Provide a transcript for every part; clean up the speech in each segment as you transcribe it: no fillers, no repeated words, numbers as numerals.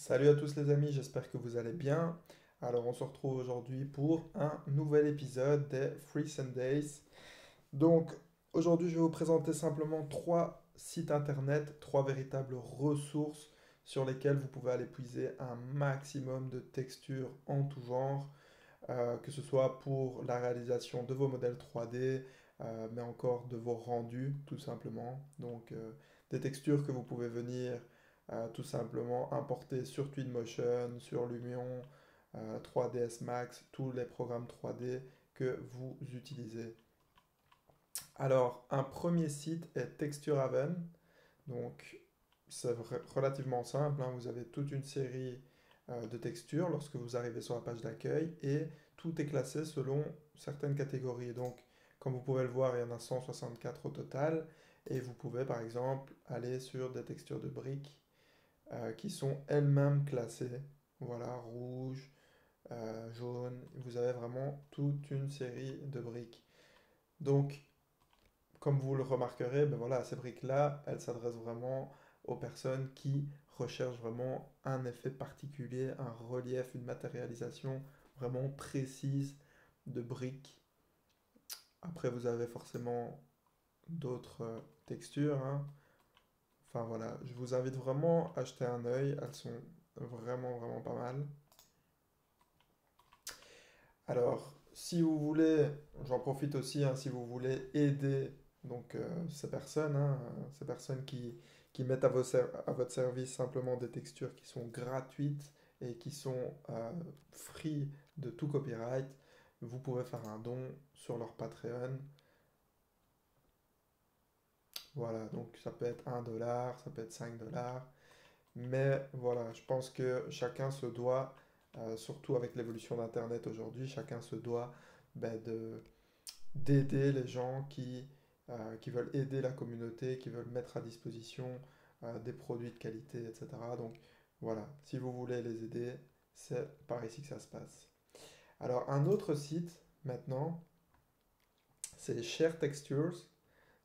Salut à tous les amis, j'espère que vous allez bien. Alors on se retrouve aujourd'hui pour un nouvel épisode des Free Sundays. Donc aujourd'hui je vais vous présenter simplement trois sites internet, trois véritables ressources sur lesquelles vous pouvez aller puiser un maximum de textures en tout genre, que ce soit pour la réalisation de vos modèles 3D, mais encore de vos rendus tout simplement. Donc des textures que vous pouvez venir tout simplement importer sur Twinmotion, sur Lumion, 3ds Max, tous les programmes 3D que vous utilisez. Alors, un premier site est TextureHaven. Donc, c'est relativement simple, hein. Vous avez toute une série de textures lorsque vous arrivez sur la page d'accueil et tout est classé selon certaines catégories. Donc, comme vous pouvez le voir, il y en a 164 au total. Et vous pouvez, par exemple, aller sur des textures de briques qui sont elles-mêmes classées. Voilà, rouge, jaune. Vous avez vraiment toute une série de briques. Donc, comme vous le remarquerez, ben voilà, ces briques-là, elles s'adressent vraiment aux personnes qui recherchent vraiment un effet particulier, un relief, une matérialisation vraiment précise de briques. Après, vous avez forcément d'autres textures, hein. Enfin voilà, je vous invite vraiment à jeter un œil, elles sont vraiment pas mal. Alors, si vous voulez, j'en profite aussi, hein, si vous voulez aider donc ces personnes qui mettent à votre service simplement des textures qui sont gratuites et qui sont free de tout copyright, vous pouvez faire un don sur leur Patreon. Voilà, donc ça peut être 1 dollar, ça peut être 5 dollars. Mais voilà, je pense que chacun se doit, surtout avec l'évolution d'Internet aujourd'hui, chacun se doit ben, d'aider les gens qui veulent aider la communauté, qui veulent mettre à disposition des produits de qualité, etc. Donc voilà, si vous voulez les aider, c'est par ici que ça se passe. Alors un autre site maintenant, c'est Share Textures.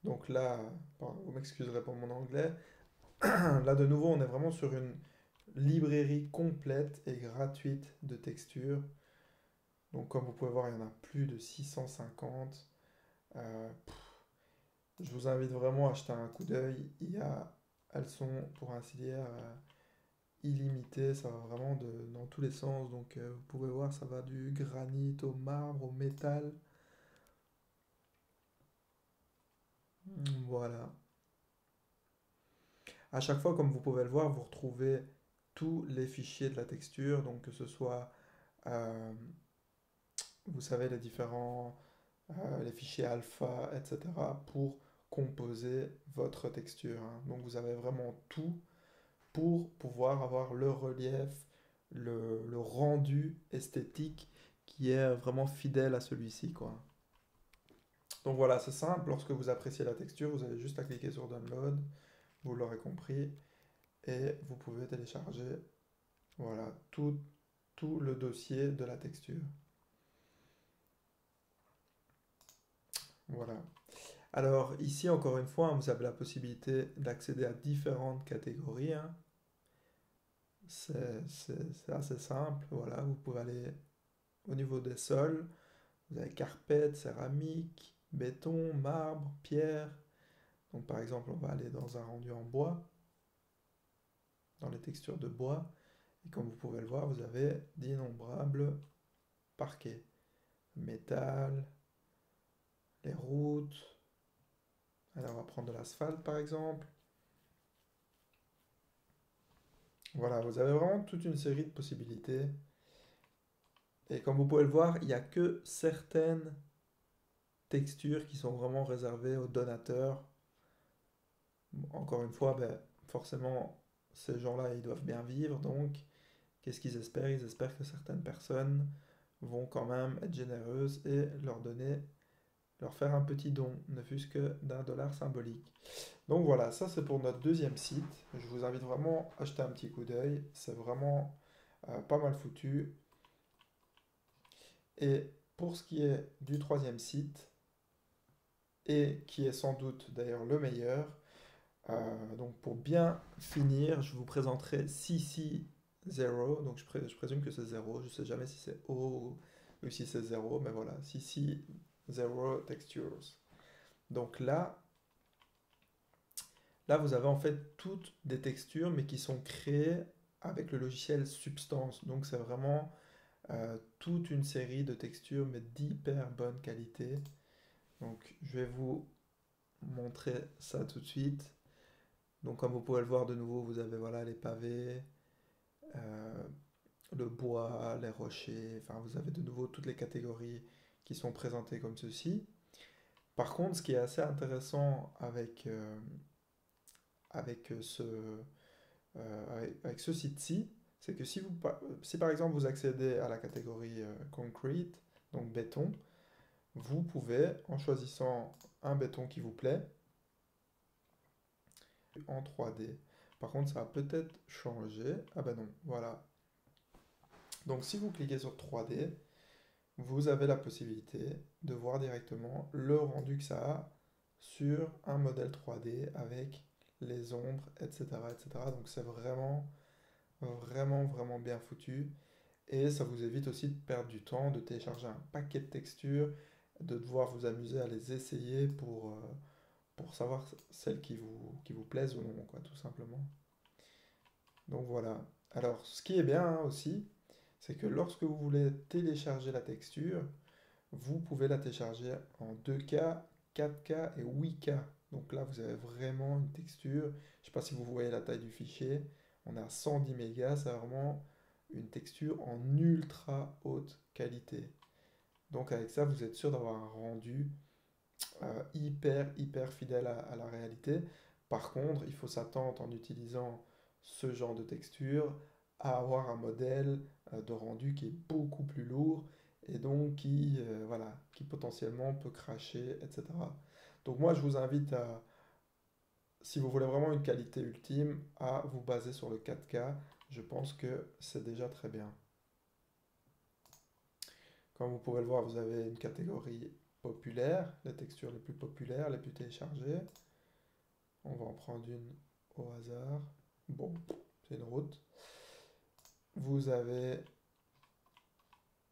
Donc là, pardon, vous m'excuserez pour mon anglais. Là de nouveau, on est vraiment sur une librairie complète et gratuite de textures. Donc comme vous pouvez voir, il y en a plus de 650. Euh, je vous invite vraiment à jeter un coup d'œil. Elles sont, pour ainsi dire, illimitées. Ça va vraiment dans tous les sens. Donc vous pouvez voir, ça va du granit au marbre, au métal. Voilà. À chaque fois, comme vous pouvez le voir, vous retrouvez tous les fichiers de la texture. Donc que ce soit, euh, vous savez, les fichiers alpha, etc. pour composer votre texture, hein. Donc vous avez vraiment tout pour pouvoir avoir le relief, le rendu esthétique qui est vraiment fidèle à celui-ci, quoi. Donc voilà, c'est simple, lorsque vous appréciez la texture, vous avez juste à cliquer sur Download, vous l'aurez compris, et vous pouvez télécharger voilà, tout le dossier de la texture. Voilà. Alors ici, encore une fois, vous avez la possibilité d'accéder à différentes catégories, hein. C'est assez simple. Voilà, vous pouvez aller au niveau des sols. Vous avez carpette, céramique, béton, marbre, pierre. Donc par exemple, on va aller dans un rendu en bois, dans les textures de bois. Et comme vous pouvez le voir, vous avez d'innombrables parquets. Métal, les routes. Alors on va prendre de l'asphalte par exemple. Voilà, vous avez vraiment toute une série de possibilités. Et comme vous pouvez le voir, il n'y a que certaines textures qui sont vraiment réservées aux donateurs. Encore une fois, ben, forcément, ces gens-là, ils doivent bien vivre, donc qu'est-ce qu'ils espèrent? Ils espèrent que certaines personnes vont quand même être généreuses et leur faire un petit don, ne fût-ce que d'1 dollar symbolique. Donc voilà, ça c'est pour notre deuxième site. Je vous invite vraiment à jeter un petit coup d'œil. C'est vraiment pas mal foutu. Et pour ce qui est du troisième site, et qui est sans doute d'ailleurs le meilleur, donc pour bien finir, je vous présenterai Sisi 0, donc je présume que c'est 0, je sais jamais si c'est O ou si c'est 0, mais voilà, CC 0 textures. Donc là vous avez en fait toutes des textures, mais qui sont créées avec le logiciel Substance. Donc c'est vraiment toute une série de textures, mais d'hyper bonne qualité. Donc je vais vous montrer ça tout de suite. Donc comme vous pouvez le voir de nouveau, vous avez voilà les pavés, euh, le bois, les rochers, enfin vous avez de nouveau toutes les catégories qui sont présentées comme ceci. Par contre, ce qui est assez intéressant avec ce site-ci, c'est que si par exemple vous accédez à la catégorie concrete, donc béton, vous pouvez, en choisissant un béton qui vous plaît, en 3D. Par contre, ça va peut-être changer. Ah ben non, voilà. Donc si vous cliquez sur 3D, vous avez la possibilité de voir directement le rendu que ça a sur un modèle 3D avec les ombres, etc. etc. Donc c'est vraiment, vraiment, vraiment bien foutu. Et ça vous évite aussi de perdre du temps, de télécharger un paquet de textures, de devoir vous amuser à les essayer pour savoir celles qui vous plaisent ou non, quoi, tout simplement. Donc voilà. Alors, ce qui est bien hein, aussi, c'est que lorsque vous voulez télécharger la texture, vous pouvez la télécharger en 2K, 4K et 8K. Donc là, vous avez vraiment une texture. Je ne sais pas si vous voyez la taille du fichier. On est à 110 mégas, c'est vraiment une texture en ultra haute qualité. Donc avec ça, vous êtes sûr d'avoir un rendu hyper fidèle à la réalité. Par contre, il faut s'attendre en utilisant ce genre de texture à avoir un modèle de rendu qui est beaucoup plus lourd et donc voilà, qui potentiellement peut cracher, etc. Donc moi, je vous invite à, si vous voulez vraiment une qualité ultime, à vous baser sur le 4K. Je pense que c'est déjà très bien. Comme vous pouvez le voir, vous avez une catégorie populaire, les textures les plus populaires, les plus téléchargées. On va en prendre une au hasard. Bon, c'est une route. Vous avez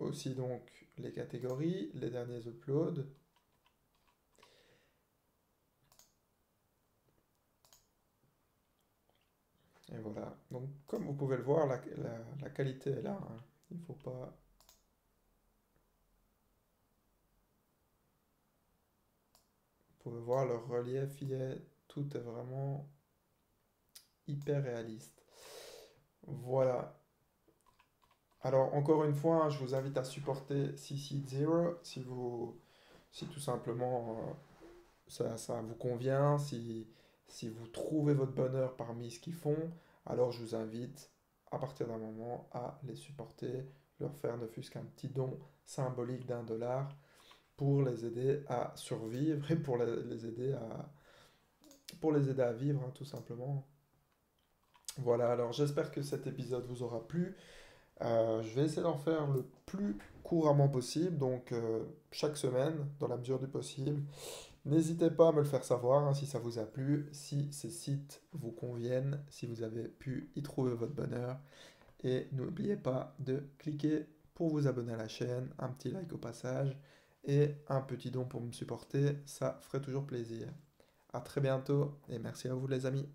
aussi donc les catégories, les derniers uploads. Et voilà. Donc comme vous pouvez le voir, la qualité est là, hein. Il faut pas... Vous pouvez voir le relief, tout est vraiment hyper réaliste. Voilà. Alors encore une fois, hein, je vous invite à supporter CC0 si tout simplement ça vous convient, si vous trouvez votre bonheur parmi ce qu'ils font, alors je vous invite à partir d'un moment à les supporter, leur faire ne fût-ce qu'un petit don symbolique d'1 dollar pour les aider à survivre et pour les aider à vivre, hein, tout simplement. Voilà, alors j'espère que cet épisode vous aura plu. Je vais essayer d'en faire le plus couramment possible, donc chaque semaine, dans la mesure du possible. N'hésitez pas à me le faire savoir hein, si ça vous a plu, si ces sites vous conviennent, si vous avez pu y trouver votre bonheur. Et n'oubliez pas de cliquer pour vous abonner à la chaîne, un petit like au passage et un petit don pour me supporter, ça ferait toujours plaisir. À très bientôt et merci à vous les amis.